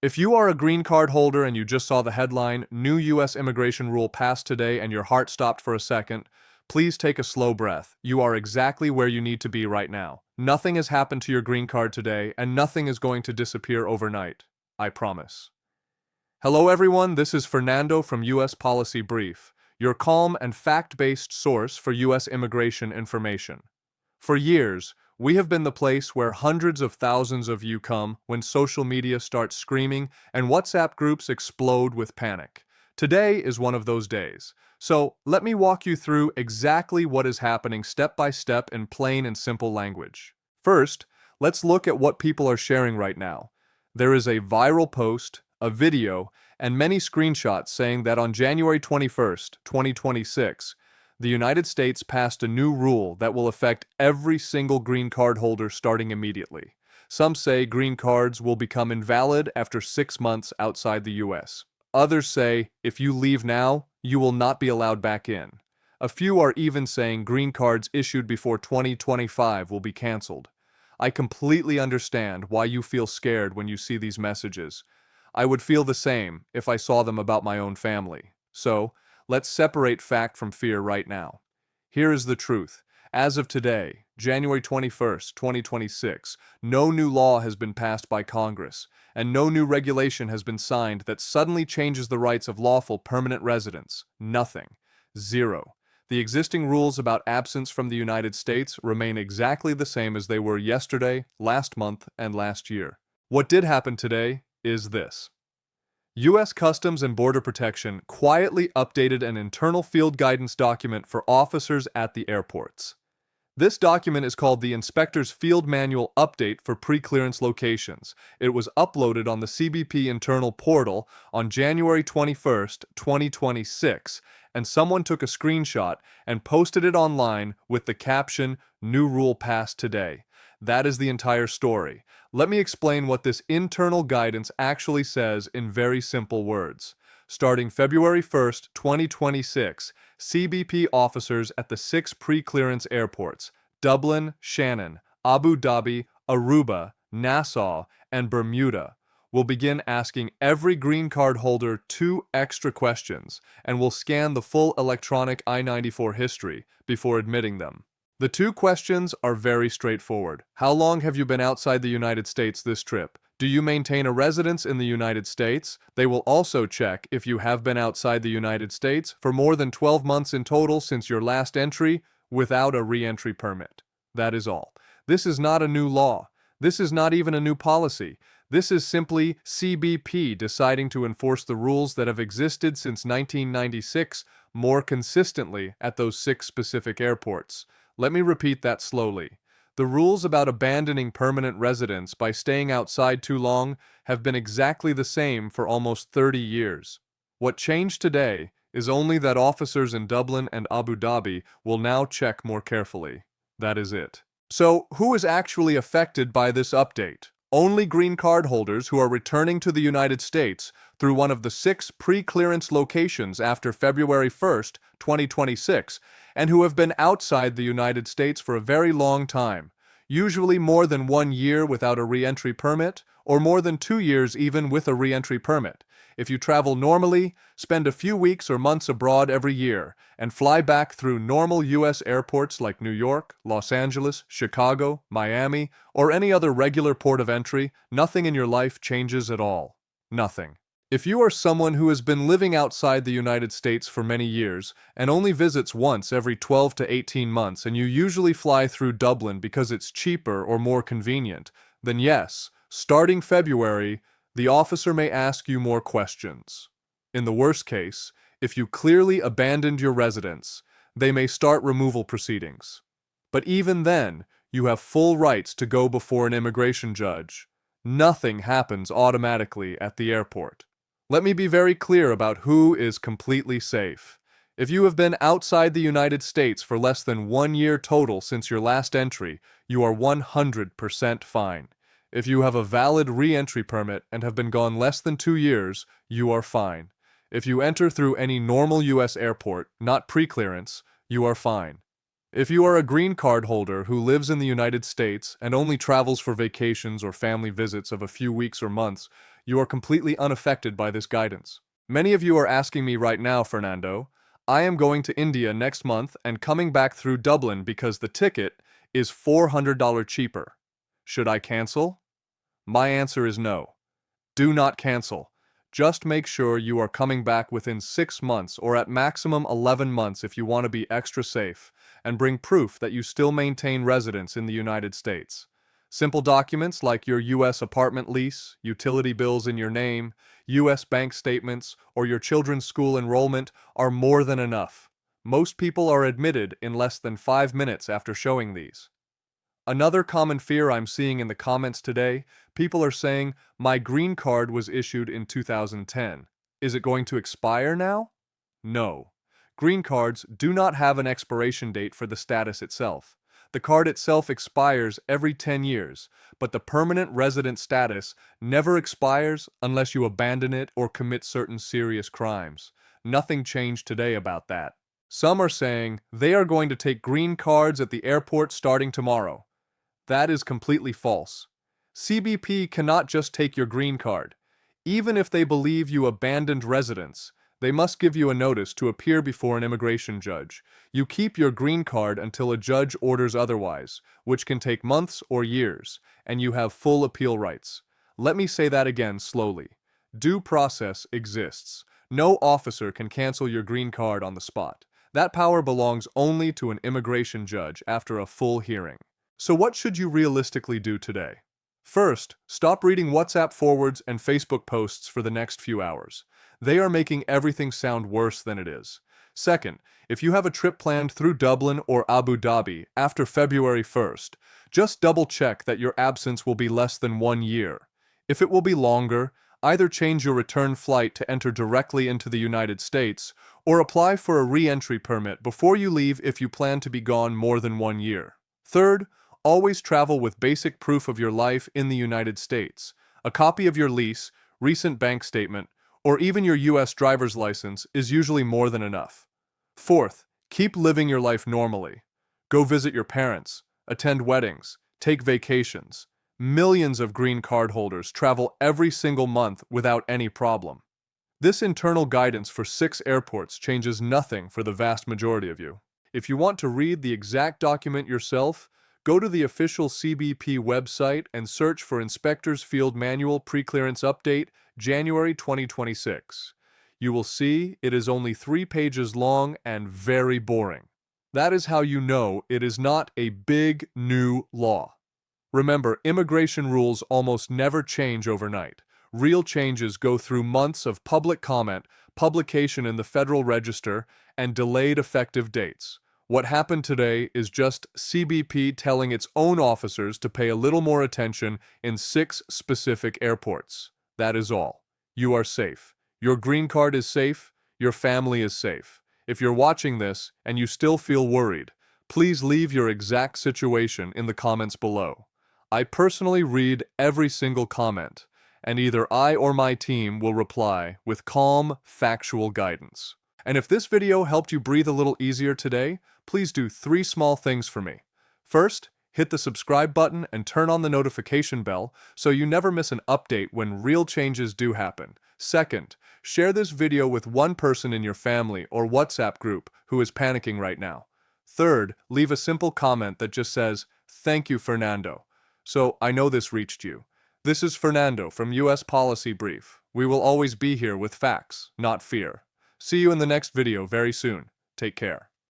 If you are a green card holder and you just saw the headline, New U.S. immigration rule passed today, and your heart stopped for a second, please take a slow breath. You are exactly where you need to be right now. Nothing has happened to your green card today, and nothing is going to disappear overnight. I promise. Hello everyone, this is Fernando from U.S. Policy Brief, your calm and fact-based source for U.S. immigration information. For years, we have been the place where hundreds of thousands of you come when social media starts screaming and WhatsApp groups explode with panic. Today is one of those days. So, let me walk you through exactly what is happening step by step in plain and simple language. First, let's look at what people are sharing right now. There is a viral post, a video, and many screenshots saying that on January 21st, 2026, the United States passed a new rule that will affect every single green card holder starting immediately. Some say green cards will become invalid after 6 months outside the U.S. Others say if you leave now, you will not be allowed back in. A few are even saying green cards issued before 2025 will be canceled. I completely understand why you feel scared when you see these messages. I would feel the same if I saw them about my own family. So, let's separate fact from fear right now. Here is the truth. As of today, January 21st, 2026, no new law has been passed by Congress, and no new regulation has been signed that suddenly changes the rights of lawful permanent residents. Nothing. Zero. The existing rules about absence from the United States remain exactly the same as they were yesterday, last month, and last year. What did happen today is this. U.S. Customs and Border Protection quietly updated an internal field guidance document for officers at the airports. This document is called the Inspector's Field Manual Update for Preclearance Locations. It was uploaded on the CBP internal portal on January 21st, 2026, and someone took a screenshot and posted it online with the caption, "New rule passed today." That is the entire story. Let me explain what this internal guidance actually says in very simple words. Starting February 1st, 2026, CBP officers at the 6 pre-clearance airports, Dublin, Shannon, Abu Dhabi, Aruba, Nassau, and Bermuda, will begin asking every green card holder 2 extra questions and will scan the full electronic I-94 history before admitting them. The 2 questions are very straightforward. How long have you been outside the United States this trip? Do you maintain a residence in the United States? They will also check if you have been outside the United States for more than 12 months in total since your last entry without a re-entry permit. That is all. This is not a new law. This is not even a new policy. This is simply CBP deciding to enforce the rules that have existed since 1996 more consistently at those 6 specific airports. Let me repeat that slowly. The rules about abandoning permanent residence by staying outside too long have been exactly the same for almost 30 years. What changed today is only that officers in Dublin and Abu Dhabi will now check more carefully. That is it. So, who is actually affected by this update? Only green card holders who are returning to the United States through one of the 6 pre-clearance locations after February 1st, 2026, and who have been outside the United States for a very long time, usually more than 1 year without a re-entry permit, or more than 2 years even with a re-entry permit. If you travel normally, spend a few weeks or months abroad every year, and fly back through normal U.S. airports like New York, Los Angeles, Chicago, Miami, or any other regular port of entry, nothing in your life changes at all. Nothing. If you are someone who has been living outside the United States for many years and only visits once every 12 to 18 months and you usually fly through Dublin because it's cheaper or more convenient, then yes, starting February, the officer may ask you more questions. In the worst case, if you clearly abandoned your residence, they may start removal proceedings. But even then, you have full rights to go before an immigration judge. Nothing happens automatically at the airport. Let me be very clear about who is completely safe. If you have been outside the United States for less than 1 year total since your last entry, you are 100% fine. If you have a valid re-entry permit and have been gone less than 2 years, you are fine. If you enter through any normal U.S. airport, not pre-clearance, you are fine. If you are a green card holder who lives in the United States and only travels for vacations or family visits of a few weeks or months, You are completely unaffected by this guidance. Many of you are asking me right now, Fernando. I am going to India next month and coming back through Dublin because the ticket is $400 cheaper. Should I cancel? My answer is no. Do not cancel. Just make sure you are coming back within 6 months or at maximum 11 months if you want to be extra safe, and bring proof that you still maintain residence in the United States. Simple documents like your U.S. apartment lease, utility bills in your name, U.S. bank statements, or your children's school enrollment are more than enough. Most people are admitted in less than 5 minutes after showing these. Another common fear I'm seeing in the comments today, people are saying, my green card was issued in 2010. Is it going to expire now? No. Green cards do not have an expiration date for the status itself. The card itself expires every 10 years, but the permanent resident status never expires unless you abandon it or commit certain serious crimes. Nothing changed today about that. Some are saying they are going to take green cards at the airport starting tomorrow. That is completely false. CBP cannot just take your green card. Even if they believe you abandoned residence, they must give you a notice to appear before an immigration judge. You keep your green card until a judge orders otherwise, which can take months or years, and you have full appeal rights. Let me say that again slowly. Due process exists. No officer can cancel your green card on the spot. That power belongs only to an immigration judge after a full hearing. So what should you realistically do today? First, stop reading WhatsApp forwards and Facebook posts for the next few hours. They are making everything sound worse than it is. Second, if you have a trip planned through Dublin or Abu Dhabi after February 1st, just double-check that your absence will be less than 1 year. If it will be longer, either change your return flight to enter directly into the United States or apply for a re-entry permit before you leave if you plan to be gone more than 1 year. Third, always travel with basic proof of your life in the United States. A copy of your lease, recent bank statement, or even your U.S. driver's license is usually more than enough. Fourth, keep living your life normally. Go visit your parents, attend weddings, take vacations. Millions of green card holders travel every single month without any problem. This internal guidance for 6 airports changes nothing for the vast majority of you. If you want to read the exact document yourself, go to the official CBP website and search for Inspector's Field Manual Preclearance Update, January 2026. You will see it is only 3 pages long and very boring. That is how you know it is not a big new law. Remember, immigration rules almost never change overnight. Real changes go through months of public comment, publication in the Federal Register, and delayed effective dates. What happened today is just CBP telling its own officers to pay a little more attention in 6 specific airports. That is all. You are safe. Your green card is safe. Your family is safe. If you're watching this and you still feel worried, please leave your exact situation in the comments below. I personally read every single comment, and either I or my team will reply with calm, factual guidance. And if this video helped you breathe a little easier today, please do 3 small things for me. First, hit the subscribe button and turn on the notification bell so you never miss an update when real changes do happen. Second, share this video with one person in your family or WhatsApp group who is panicking right now. Third, leave a simple comment that just says, "Thank you, Fernando," so I know this reached you. This is Fernando from US Policy Brief. We will always be here with facts, not fear. See you in the next video very soon. Take care.